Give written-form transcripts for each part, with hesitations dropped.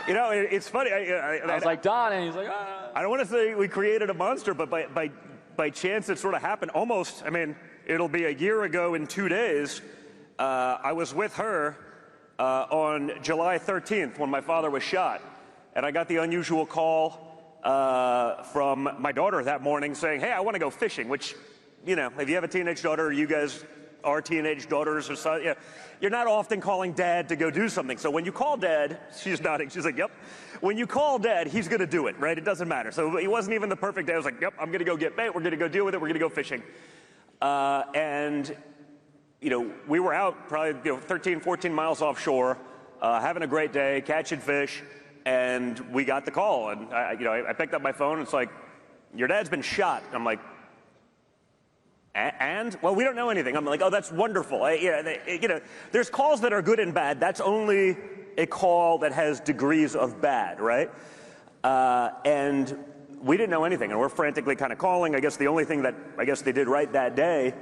You know, it's funny. I was like, Don, and he's like, ah. I don't want to say we created a monster, but by chance it sort of happened. Almost, I mean, it'll be a year ago in 2 days. I was with her on July 13th when my father was shot. And I got the unusual call from my daughter that morning saying, hey, I want to go fishing, which, you know, if you have a teenage daughter, you guys are teenage daughters or so, yeah, you're not often calling dad to go do something. So when you call dad, she's nodding, she's like, yep. When you call dad, he's going to do it, right? It doesn't matter. So it wasn't even the perfect day. I was like, yep, I'm going to go get bait. We're going to go deal with it. We're going to go fishing. And, you know, we were out probably 13, 14 miles offshore, having a great day, catching fish. And we got the call. And, I picked up my phone. And it's like, your dad's been shot. I'm like, and? Well, we don't know anything. I'm like, oh, that's wonderful. There's calls that are good and bad. That's only a call that has degrees of bad, right? And we didn't know anything, and we're frantically kind of calling. I guess the only thing that I guess they did right that day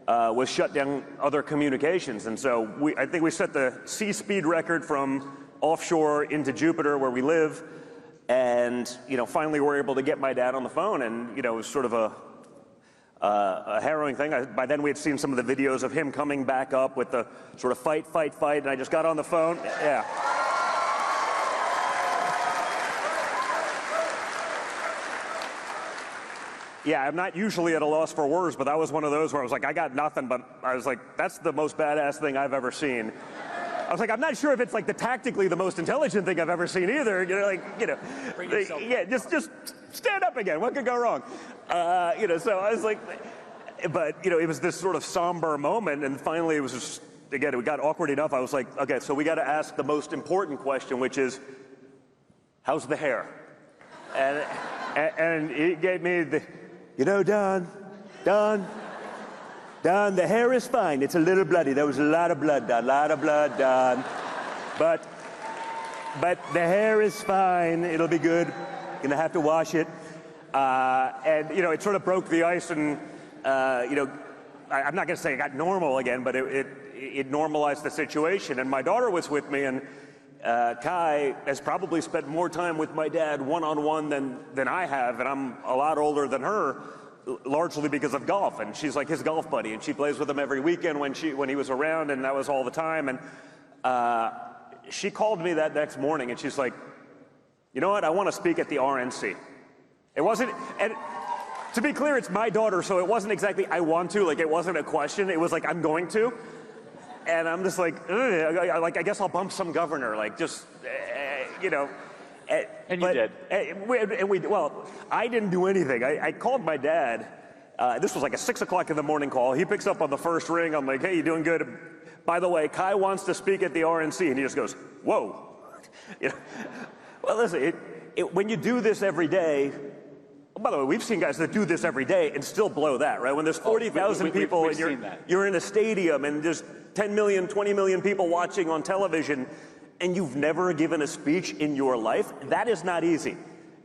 was shut down other communications. And so I think we set the sea speed record from offshore into Jupiter, where we live. And, finally we're able to get my dad on the phone, and, it was sort of a harrowing thing. By then we had seen some of the videos of him coming back up with the sort of fight, and I just got on the phone. Yeah. Yeah, I'm not usually at a loss for words, but that was one of those where I was like, I got nothing, but I was like, that's the most badass thing I've ever seen. I was like, I'm not sure if it's like tactically the most intelligent thing I've ever seen either. Yeah, just stand up again. What could go wrong? So I was like, but it was this sort of somber moment, and finally it was just, again, it got awkward enough. I was like, okay, so we got to ask the most important question, which is, how's the hair? And he gave me the, Don, the hair is fine. It's a little bloody. There was a lot of blood, Don. But the hair is fine. It'll be good. Gonna have to wash it. And it sort of broke the ice, and I'm not gonna say it got normal again, but it normalized the situation. And my daughter was with me, and Kai has probably spent more time with my dad one-on-one than I have, and I'm a lot older than her, largely because of golf, and she's like his golf buddy, and she plays with him every weekend when he was around, and that was all the time. And she called me that next morning, and she's like, you know what, I want to speak at the RNC. It wasn't, and to be clear, it's my daughter, so it wasn't exactly I want to, like it wasn't a question, it was like I'm going to. And I'm just like, I guess I'll bump some governor, like just, And you did. Well, I didn't do anything. I called my dad. This was like a 6 o'clock in the morning call. He picks up on the first ring. I'm like, hey, you doing good? By the way, Kai wants to speak at the RNC. And he just goes, whoa. Well, listen, when you do this every day, by the way, we've seen guys that do this every day and still blow that, right? When there's 40,000 people and you're in a stadium and there's 10 million, 20 million people watching on television, and you've never given a speech in your life, that is not easy.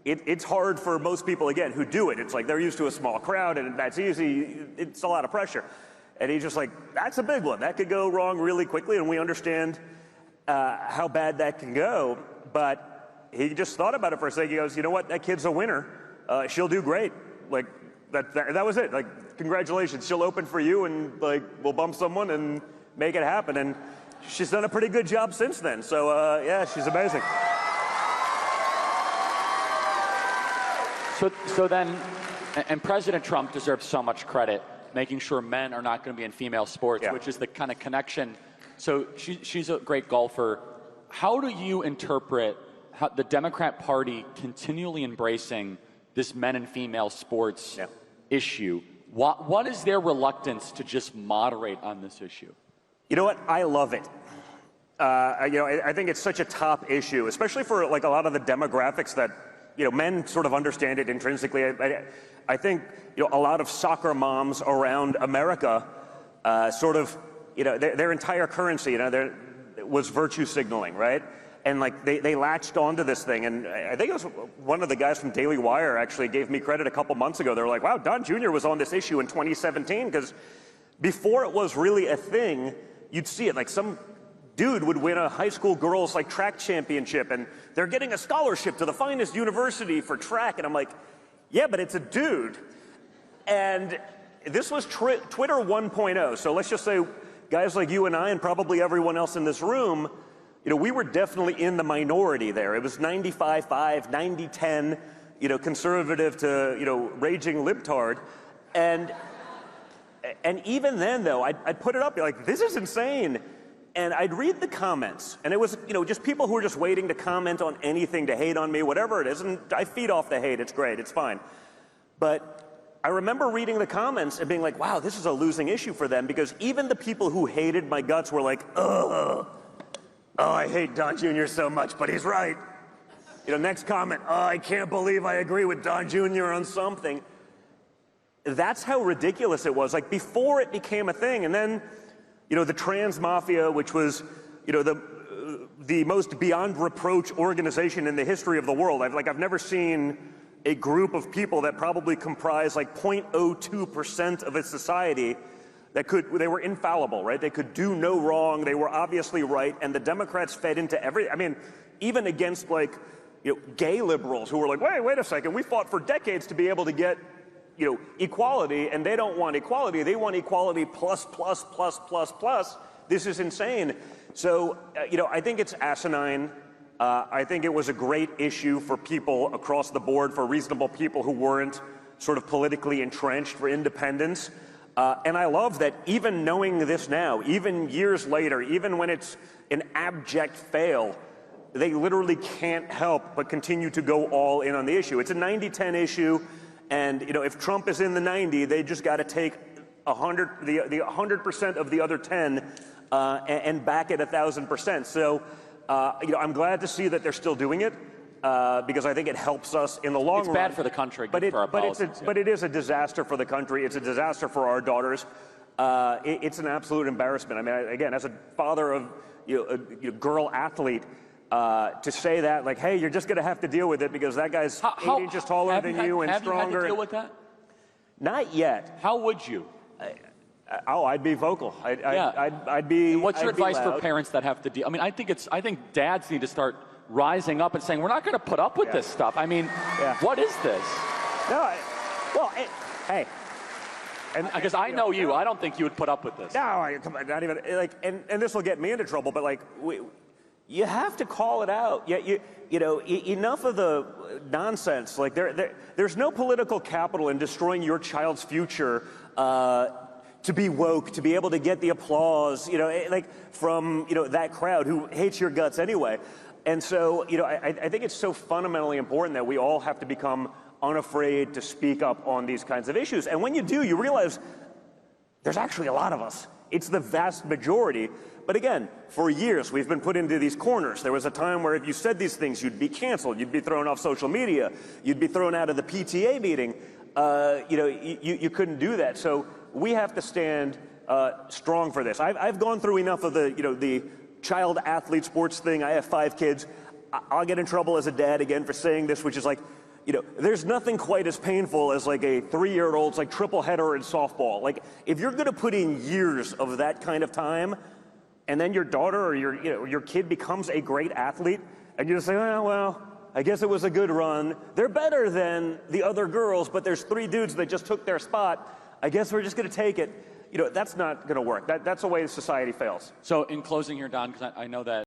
It's hard for most people, again, who do it. It's like they're used to a small crowd, and that's easy. It's a lot of pressure. And he's just like, that's a big one. That could go wrong really quickly, and we understand how bad that can go. But he just thought about it for a second. He goes, you know what? That kid's a winner. She'll do great. Like, that was it. Like, congratulations. She'll open for you, and like, we'll bump someone and make it happen. And she's done a pretty good job since then. So, yeah, she's amazing. So then, and President Trump deserves so much credit, making sure men are not going to be in female sports, which is the kind of connection. So she's a great golfer. How do you interpret how the Democrat Party continually embracing this men and female sports issue? What is their reluctance to just moderate on this issue? You know what? I love it. I think it's such a top issue, especially for like a lot of the demographics that, men sort of understand it intrinsically. I think, a lot of soccer moms around America sort of, their entire currency, was virtue signaling, right? And like they latched onto this thing. And I think it was one of the guys from Daily Wire actually gave me credit a couple months ago. They were like, wow, Don Jr. was on this issue in 2017, because before it was really a thing, you'd see it like some dude would win a high school girls like track championship and they're getting a scholarship to the finest university for track. And I'm like, yeah, but it's a dude. And this was Twitter 1.0. So let's just say guys like you and I and probably everyone else in this room, we were definitely in the minority there. It was 95-5, 90-10, conservative to, raging libtard. And even then, though, I'd put it up, like, this is insane. And I'd read the comments, and it was, just people who were just waiting to comment on anything, to hate on me, whatever it is. And I feed off the hate. It's great. It's fine. But I remember reading the comments and being like, wow, this is a losing issue for them, because even the people who hated my guts were like, oh, I hate Don Jr. so much, but he's right. Next comment, oh, I can't believe I agree with Don Jr. on something. That's how ridiculous it was, like before it became a thing. And then, the trans mafia, which was, the most beyond reproach organization in the history of the world. I've never seen a group of people that probably comprise like 0.02% of its society they were infallible, right? They could do no wrong. They were obviously right. And the Democrats fed into even against gay liberals who were like, wait a second, we fought for decades to be able to get, equality, and they don't want equality. They want equality plus. This is insane. So, I think it's asinine. I think it was a great issue for people across the board, for reasonable people who weren't sort of politically entrenched, for independence. And I love that even knowing this now, even years later, even when it's an abject fail, they literally can't help but continue to go all in on the issue. It's a 90-10 issue, and if Trump is in the 90, they just got to take the 100% of the other 10 and back it 1,000%. So, I'm glad to see that they're still doing it. Because I think it helps us in the long run. It's bad for the country, but it is a disaster for the country. It's a disaster for our daughters. It's an absolute embarrassment. I mean, again, as a father of a girl athlete, to say that, like, hey, you're just going to have to deal with it because that guy's 8 inches taller than you and stronger. Have you had to deal with that? Not yet. How would you? I'd be vocal. I'd be. And what's your advice loud for parents that have to deal? I mean, I think dads need to start rising up and saying, we're not going to put up with this stuff. I mean, what is this? No, hey. And because I know you, I don't think you would put up with this. No, come on, not even and this will get me into trouble. But you have to call it out. Enough of the nonsense. Like there's no political capital in destroying your child's future to be woke, to be able to get the applause, from that crowd who hates your guts anyway. And so, I think it's so fundamentally important that we all have to become unafraid to speak up on these kinds of issues. And when you do, you realize there's actually a lot of us. It's the vast majority. But again, for years, we've been put into these corners. There was a time where if you said these things, you'd be canceled. You'd be thrown off social media. You'd be thrown out of the PTA meeting. You couldn't do that. So we have to stand strong for this. I've gone through enough of the child athlete sports thing. I have 5 kids. I'll get in trouble as a dad again for saying this, which is there's nothing quite as painful as a 3-year-old's triple header in softball. If you're going to put in years of that kind of time, and then your daughter or your kid becomes a great athlete, and you just say, oh, well, I guess it was a good run. They're better than the other girls, but there's 3 dudes that just took their spot. I guess we're just going to take it. That's not going to work. That's the way society fails. So in closing here, Don, because I know that